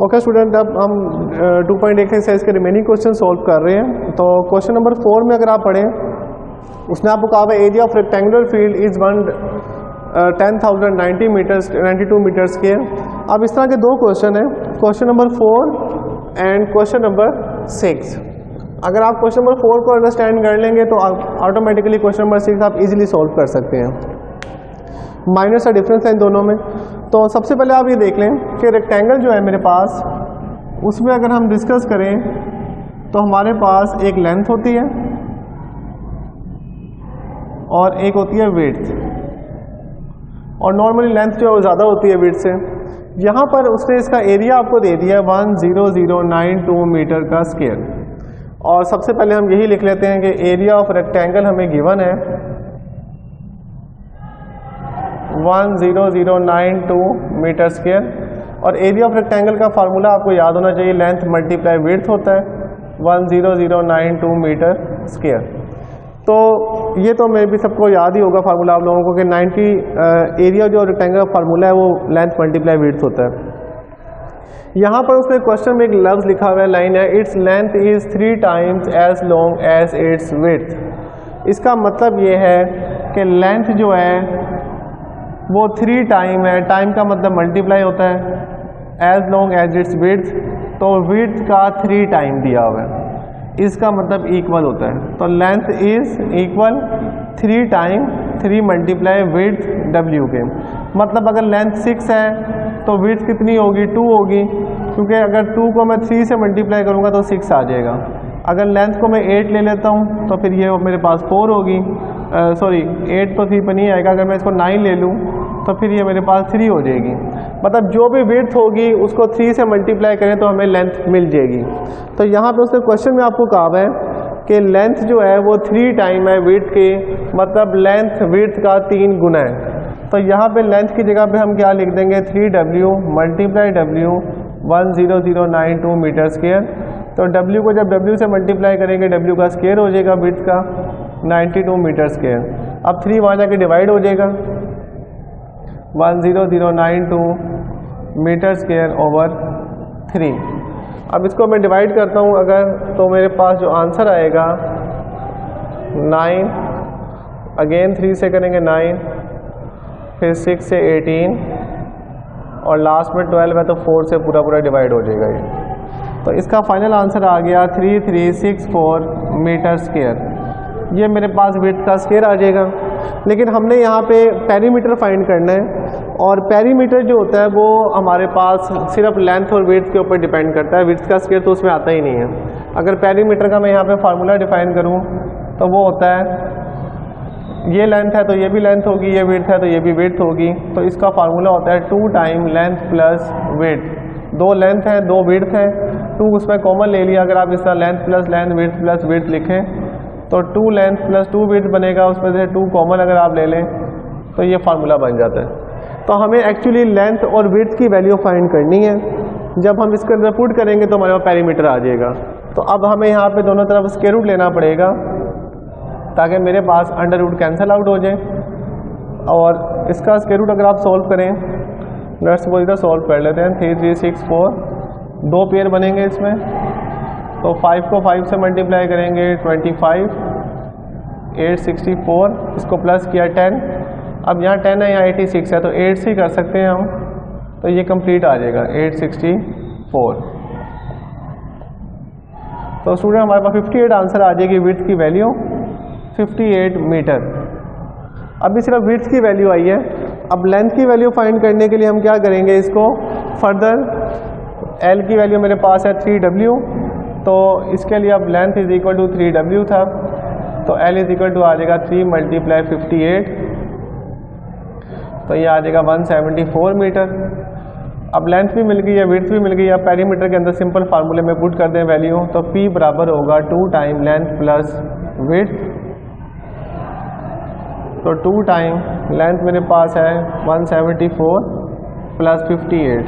Okay student, अब हम 2.1 exercise के रिमेनिंग क्वेश्चन सॉल्व कर रहे हैं। तो क्वेश्चन नंबर 4 में अगर आप पढ़ें, उसने आपको कहा हुआ area of rectangular field is 10,090 metres 92 metre square. अब इस तरह के दो क्वेश्चन हैं, question number 4 and question number 6। अगर आप क्वेश्चन नंबर 4 को अंडरस्टैंड कर लेंगे तो ऑटोमेटिकली क्वेश्चन नंबर 6 आप इजीली सॉल्व कर सकते हैं। माइनर सा डिफरेंस है इन दोनों में। तो सबसे पहले आप ये देख लें कि रेक्टेंगल जो है मेरे पास, उसमें अगर हम डिस्कस करें तो हमारे पास एक लेंथ होती है और एक होती है विड्थ, और नॉर्मली लेंथ जो है वो ज़्यादा होती है विड्थ से। यहाँ पर उसने इसका एरिया आपको दे दिया है 10092 मीटर का स्क्वायर। और सबसे पहले हम यही लिख लेते हैं कि एरिया ऑफ रेक्टेंगल हमें गिवन है 10092 मीटर स्क्वायर, और एरिया ऑफ रेक्टेंगल का फार्मूला आपको याद होना चाहिए, लेंथ मल्टीप्लाई विड्थ होता है 10092 मीटर स्क्वायर। तो ये तो मे भी सबको याद ही होगा फार्मूला आप लोगों को कि 90 एरिया जो रेक्टेंगल का फार्मूला है वो लेंथ मल्टीप्लाई विड्थ होता है। यहाँ पर उसने क्वेश्चन में एक लफ्ज़ लिखा हुआ है, लाइन है, its length is 3 times as long as its width. इसका मतलब ये है कि लेंथ जो है वो 3 टाइम है, टाइम का मतलब मल्टीप्लाई होता है, as long as its width, तो विड्थ का 3 टाइम दिया हुआ है, इसका मतलब इक्वल होता है। तो length is equal 3 time 3 multiply width w के। मतलब अगर लेंथ 6 है तो विड्थ कितनी होगी, 2 होगी, क्योंकि अगर 2 को मैं 3 से मल्टीप्लाई करूँगा तो 6 आ जाएगा। अगर लेंथ को मैं 8 ले लेता हूँ तो फिर ये मेरे पास 4 होगी, सॉरी 8 तो 3 पर नहीं आएगा। अगर मैं इसको 9 ले लूँ तो फिर ये मेरे पास 3 हो जाएगी। मतलब जो भी विड्थ होगी उसको 3 से मल्टीप्लाई करें तो हमें लेंथ मिल जाएगी। तो यहाँ पे उसने क्वेश्चन में आपको कहा है कि लेंथ जो है वो 3 टाइम है विड्थ के, मतलब लेंथ विड्थ का 3 गुना है। तो यहाँ पे लेंथ की जगह पे हम क्या लिख देंगे, 3w multiply w 10092 metre square. तो w को जब w से मल्टीप्लाई करेंगे w का स्क्वायर हो जाएगा विड्थ का 92 मीटर स्क्वायर। अब 3 वहाँ जाके डिवाइड हो जाएगा 10092 मीटर स्क्वायर ओवर 3। अब इसको मैं डिवाइड करता हूँ अगर, तो मेरे पास जो आंसर आएगा 9, अगेन 3 से करेंगे 9, फिर 6 से 18 और लास्ट में 12 है तो 4 से पूरा डिवाइड हो जाएगा ये। तो इसका फाइनल आंसर आ गया 3364 मीटर स्क्वायर। ये मेरे पास विड्थ का स्क्वायर आ जाएगा। लेकिन हमने यहाँ पे पेरीमीटर फाइंड करना है, और पेरीमीटर जो होता है वो हमारे पास सिर्फ लेंथ और विड्थ के ऊपर डिपेंड करता है, विड्थ का स्क्वायर तो उसमें आता ही नहीं है। अगर पेरीमीटर का मैं यहाँ पे फार्मूला डिफाइन करूँ तो वो होता है, ये लेंथ है तो ये भी लेंथ होगी, ये विड्थ है तो ये भी विड्थ होगी। तो इसका फार्मूला होता है 2 time length plus width. 2 length है 2 विड्थ है, 2 उसमें कॉमन ले लिया। अगर आप इसका लेंथ प्लस विड्थ लिखें तो 2 लेंथ प्लस 2 विड्थ बनेगा, उसमें से 2 कॉमन अगर आप ले लें तो ये फार्मूला बन जाता है। तो हमें एक्चुअली लेंथ और विड्थ की वैल्यू फाइंड करनी है। जब हम इसके अंदर पुट करेंगे तो हमारे पास पेरीमीटर आ जाएगा। तो अब हमें यहाँ पे दोनों तरफ स्क्वायर रूट लेना पड़ेगा ताकि मेरे पास अंडर रूट कैंसिल आउट हो जाए। और इसका स्क्वायर रूट अगर आप सॉल्व करें, लेट्स सपोज इधर सॉल्व कर लेते हैं, 3364, 2 पेयर बनेंगे इसमें। तो 5 को 5 से मल्टीप्लाई करेंगे 25, 864, इसको प्लस किया 10। अब यहाँ 10 है, यहाँ 86 है तो 8 से ही कर सकते हैं हम, तो ये कंप्लीट आ जाएगा 864। तो स्टूडेंट हमारे पास 58 आंसर आ जाएगी, विड्थ की वैल्यू 58 मीटर। अभी सिर्फ विड्थ की वैल्यू आई है। अब लेंथ की वैल्यू फाइंड करने के लिए हम क्या करेंगे, इसको फर्दर, एल की वैल्यू मेरे पास है 3w, तो इसके लिए अब length is equal to 3w था, तो एल इज इक्वल टू आ जाएगा 3 मल्टीप्लाई 58, तो ये आ जाएगा 174 मीटर। अब लेंथ भी मिल गई है, विड्थ भी मिल गई है। अब पेरीमीटर के अंदर सिंपल फार्मूले में पुट कर दें वैल्यू, तो P बराबर होगा 2 टाइम लेंथ प्लस विड्थ। तो 2 टाइम लेंथ मेरे पास है 174 प्लस 58,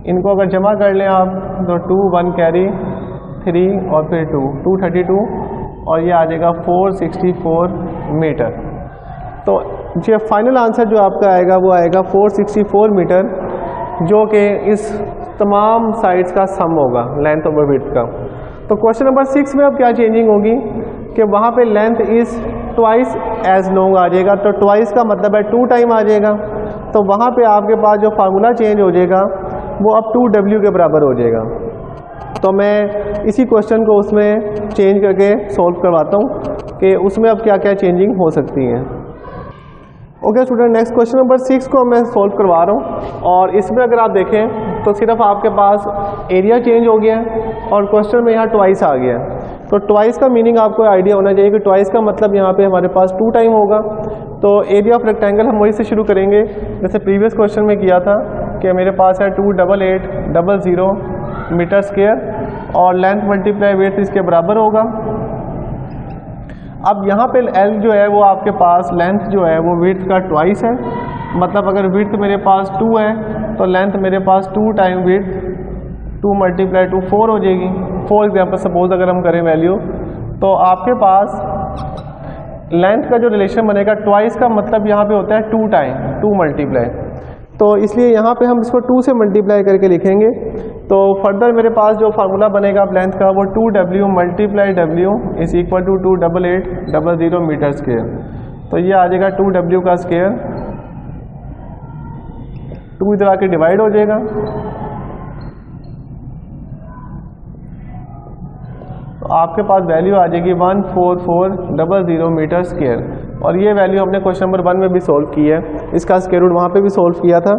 इनको अगर जमा कर लें आप तो 2 1 कैरी 3 और फिर 2 232, और ये आ जाएगा 464 मीटर। तो ये फाइनल आंसर जो आपका आएगा वो आएगा 464 मीटर, जो कि इस तमाम साइड्स का सम होगा लेंथ ओवर विड्थ का। तो क्वेश्चन नंबर 6 में अब क्या चेंजिंग होगी कि वहाँ पे length is twice as long आ जाएगा। तो ट्वाइस का मतलब है 2 टाइम आ जाएगा। तो वहाँ पे आपके पास जो फार्मूला चेंज हो जाएगा वो अब 2W के बराबर हो जाएगा। तो मैं इसी क्वेश्चन को उसमें चेंज करके सॉल्व करवाता हूँ कि उसमें अब क्या क्या चेंजिंग हो सकती हैं। Okay student, next question number 6 को मैं सॉल्व करवा रहा हूँ और इसमें अगर आप देखें तो सिर्फ आपके पास एरिया चेंज हो गया और क्वेश्चन में यहाँ ट्वाइस आ गया। तो ट्वाइस का मीनिंग आपको आइडिया होना चाहिए कि ट्वाइस का मतलब यहाँ पे हमारे पास 2 टाइम होगा। तो एरिया ऑफ रेक्टेंगल हम वही से शुरू करेंगे जैसे प्रीवियस क्वेश्चन में किया था कि मेरे पास है 28800 मीटर स्क्वायर और लेंथ मल्टीप्लाई विड्थ इसके बराबर होगा। अब यहाँ पे L जो है वो आपके पास लेंथ जो है वो विड्थ का ट्वाइस है। मतलब अगर विड्थ मेरे पास 2 है तो लेंथ मेरे पास 2 टाइम विड्थ 2 मल्टीप्लाई 2 4 हो जाएगी। फॉर एग्जाम्पल सपोज अगर हम करें वैल्यू तो आपके पास लेंथ का जो रिलेशन बनेगा ट्वाइस का मतलब यहाँ पे होता है 2 टाइम 2 मल्टीप्लाई। तो इसलिए यहाँ पे हम इसको 2 से मल्टीप्लाई करके लिखेंगे। तो फर्दर मेरे पास जो फार्मूला बनेगा लेंथ का वो 2W multiply W is equal to 28800 metre square. तो ये आ जाएगा 2W का स्क्वायर, 2 इधर आके डिवाइड हो जाएगा। तो आपके पास वैल्यू आ जाएगी 14400 मीटर स्क्वायर और ये वैल्यू हमने क्वेश्चन नंबर 1 में भी सॉल्व की है। इसका स्क्वायर रूट वहाँ पे भी सॉल्व किया था।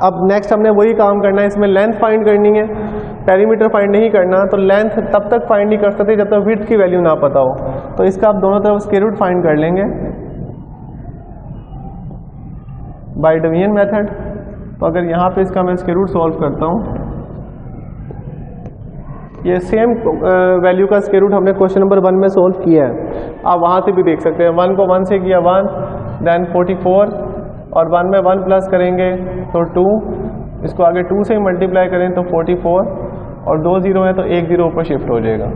अब नेक्स्ट हमने वही काम करना है, इसमें लेंथ फाइंड करनी है, पेरीमीटर फाइंड नहीं करना। तो लेंथ तब तक फाइंड नहीं कर सकते जब तक विड्थ की वैल्यू ना पता हो। तो इसका आप दोनों तरफ स्क्वायर रूट फाइंड कर लेंगे बाय डिवीजन मेथड। तो अगर यहाँ पे इसका मैं स्क्वायर रूट सॉल्व करता हूँ, ये सेम वैल्यू का स्क्वायर रूट हमने क्वेश्चन नंबर 1 में सॉल्व किया है। आप वहाँ से भी देख सकते हैं। 1 को 1 से किया 1, देन 44 और 1 में 1 प्लस करेंगे तो 2, इसको आगे 2 से मल्टीप्लाई करें तो 44 और 2 0 है तो 1 0 ऊपर शिफ्ट हो जाएगा।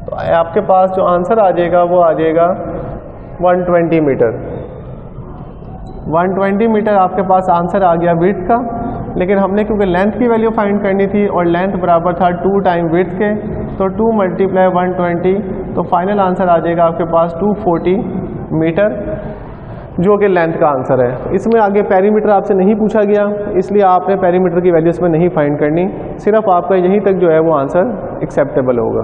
तो आपके पास जो आंसर आ जाएगा वो आ जाएगा 120 मीटर। 120 मीटर आपके पास आंसर आ गया विड्थ का। लेकिन हमने क्योंकि लेंथ की वैल्यू फाइंड करनी थी और लेंथ बराबर था 2 टाइम विड्थ के, तो 2 मल्टीप्लाई 120 तो फाइनल आंसर आ जाएगा आपके पास 240 मीटर, जो कि लेंथ का आंसर है। इसमें आगे पेरीमीटर आपसे नहीं पूछा गया, इसलिए आपने पेरीमीटर की वैल्यू इसमें नहीं फाइंड करनी। सिर्फ आपका यहीं तक जो है वो आंसर एक्सेप्टेबल होगा।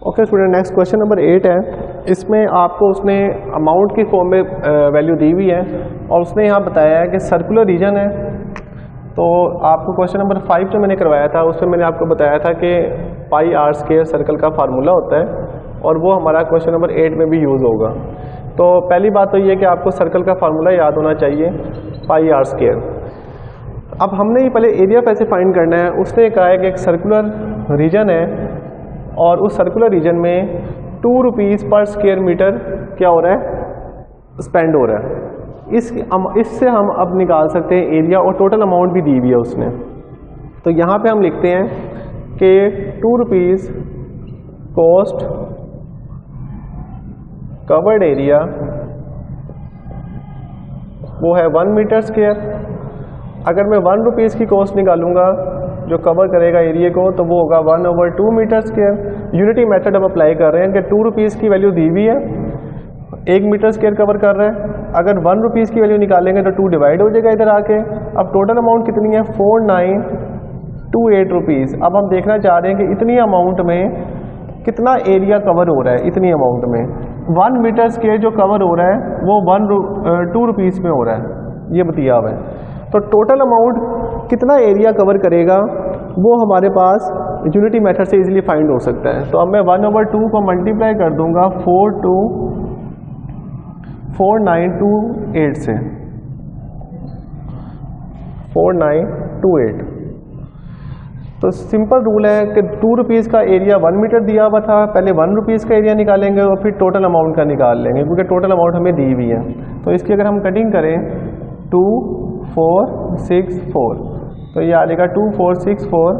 Okay student, next question number 8 है। इसमें आपको उसने अमाउंट की फॉर्म में वैल्यू दी हुई है और उसने यहाँ बताया है कि सर्कुलर रीजन है। तो आपको क्वेश्चन नंबर 5 जो मैंने करवाया था उसमें मैंने आपको बताया था कि पाई आर स्क्वायर सर्कल का फार्मूला होता है और वो हमारा क्वेश्चन नंबर 8 में भी यूज़ होगा। तो पहली बात तो ये कि आपको सर्कल का फार्मूला याद होना चाहिए, पाई आर स्क्वायर। अब हमने ये पहले एरिया कैसे फाइंड करना है। उसने कहा है कि एक सर्कुलर रीजन है और उस सर्कुलर रीजन में 2 रुपीज़ पर स्क्वायर मीटर क्या हो रहा है, स्पेंड हो रहा है। इससे हम अब निकाल सकते हैं एरिया और टोटल अमाउंट भी दी हुई है उसने। तो यहाँ पे हम लिखते हैं कि 2 रुपीज़ कॉस्ट कवर्ड एरिया वो है 1 मीटर स्क्वायर। अगर मैं 1 रुपीज़ की कॉस्ट निकालूंगा जो कवर करेगा एरिया को तो वो होगा 1/2 मीटर स्क्वायर। यूनिटी मेथड हम अप्लाई कर रहे हैं कि 2 रुपीज़ की वैल्यू दी हुई है, 1 मीटर स्क्वायर कवर कर रहे हैं। अगर 1 रुपीज़ की वैल्यू निकालेंगे तो 2 डिवाइड हो जाएगा इधर आके। अब टोटल अमाउंट कितनी है, 4928 रुपीज़। अब हम देखना चाह रहे हैं कि इतनी अमाउंट में कितना एरिया कवर हो रहा है। इतनी अमाउंट में 1 मीटर स्क्वायर जो कवर हो रहा है वो 2 रुपीज़ में हो रहा है, ये बतिया हुआ है। तो टोटल अमाउंट कितना एरिया कवर करेगा वो हमारे पास यूनिटी मेथड से इजीली फाइंड हो सकता है। तो अब मैं 1/2 को मल्टीप्लाई कर दूंगा 4928 से, 4928। तो सिंपल रूल है कि 2 रुपीज़ का एरिया 1 मीटर दिया हुआ था, पहले 1 रुपीज़ का एरिया निकालेंगे और फिर टोटल अमाउंट का निकाल लेंगे क्योंकि टोटल अमाउंट हमें दी हुई है। तो इसकी अगर हम कटिंग करें 2464 तो ये आ जाएगा 2464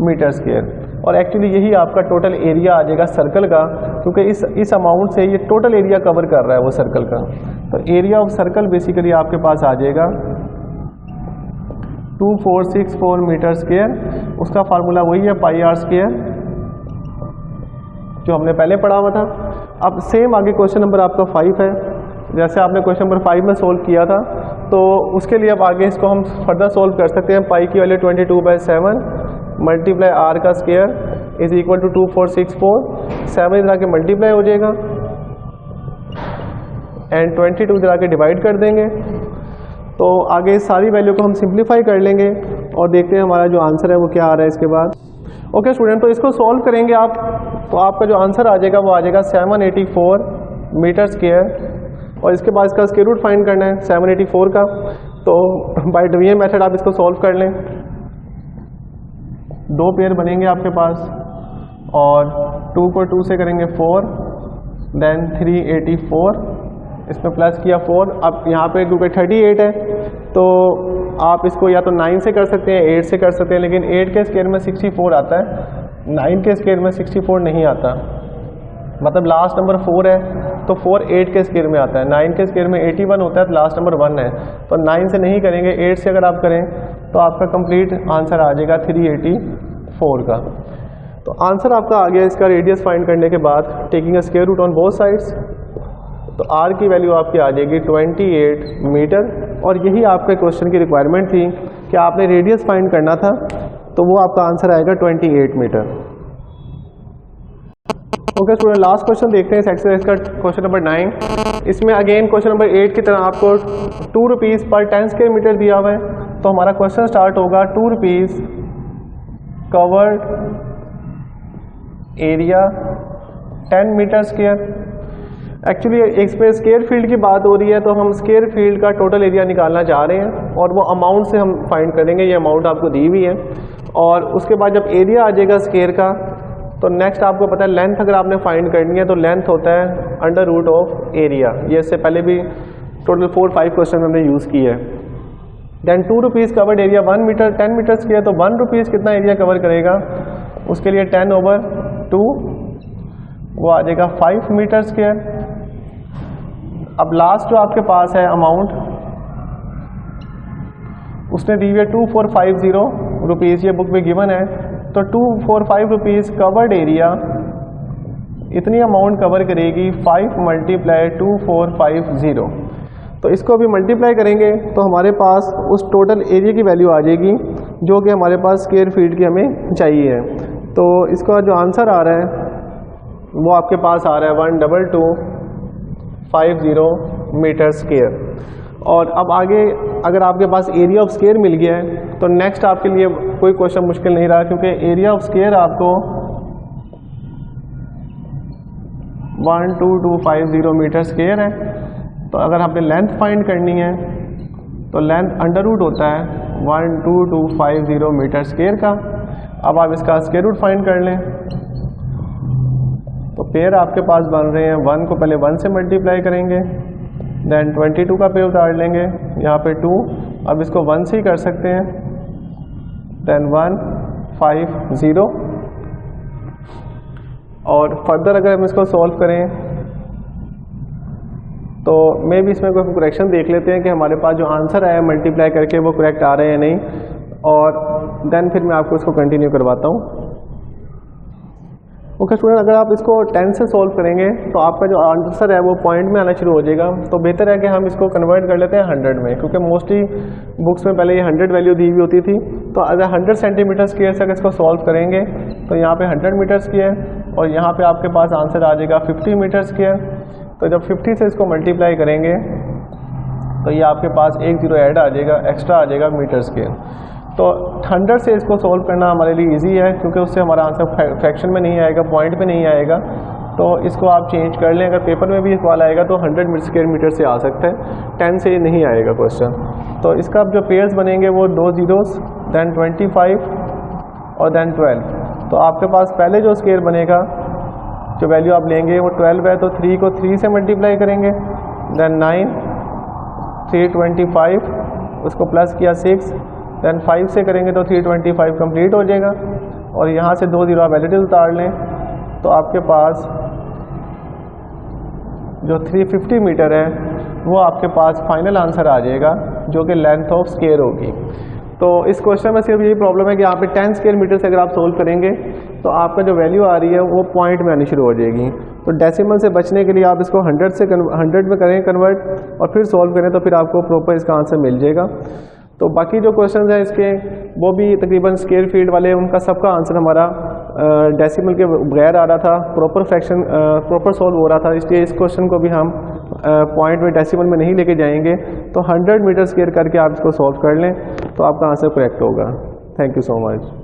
मीटर स्क्वायर। और एक्चुअली यही आपका टोटल एरिया आ जाएगा सर्कल का, क्योंकि इस अमाउंट से ये टोटल एरिया कवर कर रहा है वो सर्कल का। तो एरिया ऑफ सर्कल बेसिकली आपके पास आ जाएगा 2464 मीटर स्क्वायर। उसका फार्मूला वही है पाई आर स्क्वायर जो हमने पहले पढ़ा हुआ था। अब सेम आगे क्वेश्चन नंबर आपका 5 है, जैसे आपने क्वेश्चन नंबर 5 में सोल्व किया था, तो उसके लिए अब आगे इसको हम फर्दर सोल्व कर सकते हैं। पाई की वैल्यू 22/7 मल्टीप्लाई आर का स्क्वायर इज इक्वल टू 2464। 7 इधर आके मल्टीप्लाई हो जाएगा एंड 22 इधर आके डिवाइड कर देंगे। तो आगे सारी वैल्यू को हम सिंप्लीफाई कर लेंगे और देखते हैं हमारा जो आंसर है वो क्या आ रहा है इसके बाद। ओके स्टूडेंट, तो इसको सॉल्व करेंगे आप, तो आपका जो आंसर आ जाएगा वो आ जाएगा 784 मीटर स्क्वायर। और इसके बाद इसका स्क्वायर रूट फाइंड करना है 784 का। तो बाय डिवीजन मेथड आप इसको सॉल्व कर लें। 2 पेयर बनेंगे आपके पास और 2 को 2 से करेंगे 4, देन 384, इसमें प्लस किया 4। अब यहाँ पे क्योंकि 38 है तो आप इसको या तो 9 से कर सकते हैं, 8 से कर सकते हैं, लेकिन 8 के स्क्वायर में 64 आता है, 9 के स्क्वायर में 64 नहीं आता। मतलब लास्ट नंबर 4 है तो 4 8 के स्क्वायर में आता है, 9 के स्क्वायर में 81 होता है तो लास्ट नंबर 1 है। तो 9 से नहीं करेंगे, 8 से अगर आप करें तो आपका कंप्लीट आंसर आ जाएगा 384 का। तो आंसर आपका आ गया इसका रेडियस फाइंड करने के बाद taking a square root on both sides. तो आर की वैल्यू आपकी आ जाएगी 28 मीटर। और यही आपके क्वेश्चन की रिक्वायरमेंट थी कि आपने रेडियस फाइंड करना था, तो वो आपका आंसर आएगा 28 metre. Okay student, last question देखते हैं इस एक्सरसाइज का, क्वेश्चन नंबर 9। इसमें अगेन क्वेश्चन नंबर 8 की तरह आपको 2 रुपीज़ पर 10 स्क्वायर मीटर दिया हुआ है। तो हमारा क्वेश्चन स्टार्ट होगा 2 rupees covered area 10 metre square. Actually इस पे स्क्वायर फील्ड की बात हो रही है, तो हम स्क्वायर फील्ड का टोटल एरिया निकालना चाह रहे हैं और वो अमाउंट से हम फाइंड करेंगे। ये अमाउंट आपको दी हुई है और उसके बाद जब एरिया आ जाएगा स्क्वायर का, तो नेक्स्ट आपको पता है लेंथ अगर आपने फाइंड करनी है तो लेंथ होता है अंडर रूट ऑफ एरिया। ये इससे पहले भी टोटल 4-5 क्वेश्चन में हमने यूज़ की है। Then 2 rupees covered area 1 metre 10 metre square. तो 1 रुपीज़ कितना एरिया कवर करेगा, उसके लिए 10/2 वो आ जाएगा 5 मीटर स्क्वायर। अब लास्ट जो आपके पास है अमाउंट, उसने दी हुई है 2450 रुपीज़, ये बुक में गिवन है। तो 245 रुपीज़ कवर्ड एरिया, इतनी अमाउंट कवर करेगी 5 मल्टीप्लाई 2450। तो इसको अभी मल्टीप्लाई करेंगे तो हमारे पास उस टोटल एरिया की वैल्यू आ जाएगी जो कि हमारे पास स्क्वायर फीट की हमें चाहिए है। तो इसका जो आंसर आ रहा है वो आपके पास आ रहा है 12250 मीटर स्क्वायर। और अब आगे अगर आपके पास एरिया ऑफ स्क्वायर मिल गया है तो नेक्स्ट आपके लिए कोई क्वेश्चन मुश्किल नहीं रहा, क्योंकि एरिया ऑफ स्क्वायर आपको 12250 मीटर स्क्वायर है। तो अगर आपने लेंथ फाइंड करनी है तो लेंथ अंडर रूट होता है 12250 मीटर स्क्वायर का। अब आप इसका स्क्वायर रूट फाइंड कर लें। तो पेयर आपके पास बन रहे हैं, 1 को पहले 1 से मल्टीप्लाई करेंगे, देन 22 का पेयर उतार लेंगे, यहाँ पे 2, अब इसको 1 से ही कर सकते हैं, देन 150। और फर्दर अगर हम इसको सॉल्व करें तो मे भी इसमें कोई करेक्शन देख लेते हैं कि हमारे पास जो आंसर आया मल्टीप्लाई करके वो करेक्ट आ रहे हैं या नहीं, और देन फिर मैं आपको इसको कंटिन्यू करवाता हूँ। ओके स्टूडेंट, अगर आप इसको 10 से सॉल्व करेंगे तो आपका जो आंसर है वो पॉइंट में आना शुरू हो जाएगा। तो बेहतर है कि हम इसको कन्वर्ट कर लेते हैं 100 में, क्योंकि मोस्टली बुक्स में पहले ये 100 वैल्यू दी हुई होती थी। तो अगर 100 सेंटीमीटर स्क्वायर से अगर इसको सॉल्व करेंगे तो यहाँ पे 100 मीटर स्क्वायर और यहाँ पे आपके पास आंसर आ जाएगा 50 मीटर स्क्वायर। तो जब 50 से इसको मल्टीप्लाई करेंगे तो ये आपके पास 1 0 ऐड आ जाएगा, एक्स्ट्रा आ जाएगा मीटर स्क्वायर। तो 100 से इसको सॉल्व करना हमारे लिए इजी है, क्योंकि उससे हमारा आंसर फ्रैक्शन में नहीं आएगा, पॉइंट पे नहीं आएगा। तो इसको आप चेंज कर लें, अगर पेपर में भी सवाल आएगा तो 100 स्क्वायर मीटर से आ सकता है, 10 से नहीं आएगा क्वेश्चन। तो इसका अब जो पेयर्स बनेंगे वो 2 zeros, देन 25 और देन 12। तो आपके पास पहले जो स्क्वायर बनेगा, जो वैल्यू आप लेंगे वो 12 है, तो 3 को 3 से मल्टीप्लाई करेंगे, देन 9, 325, उसको प्लस किया 6, देन 5 से करेंगे तो 325 कंप्लीट हो जाएगा, और यहाँ से 2 जीरो आप एलईडी उतार लें तो आपके पास जो 350 मीटर है वो आपके पास फाइनल आंसर आ जाएगा, जो कि लेंथ ऑफ स्क्वायर होगी। तो इस क्वेश्चन में सिर्फ यही प्रॉब्लम है कि यहाँ पे 10 स्क्वायर मीटर से अगर आप सोल्व करेंगे तो आपका जो वैल्यू आ रही है वो पॉइंट में आनी शुरू हो जाएगी। तो डेसिमल से बचने के लिए आप इसको 100 में करें कन्वर्ट और फिर सॉल्व करें तो फिर आपको प्रॉपर इसका आंसर मिल जाएगा। तो बाकी जो क्वेश्चन हैं इसके वो भी तकरीबन स्क्वायर फीट वाले, उनका सबका आंसर हमारा डेसिमल के बगैर आ रहा था, प्रॉपर फ्रैक्शन प्रॉपर सॉल्व हो रहा था। इसलिए इस क्वेश्चन को भी हम पॉइंट में डेसिमल में नहीं लेके जाएंगे। तो 100 मीटर स्क्वायर करके आप इसको सॉल्व कर लें तो आपका आंसर करेक्ट होगा। Thank you so much.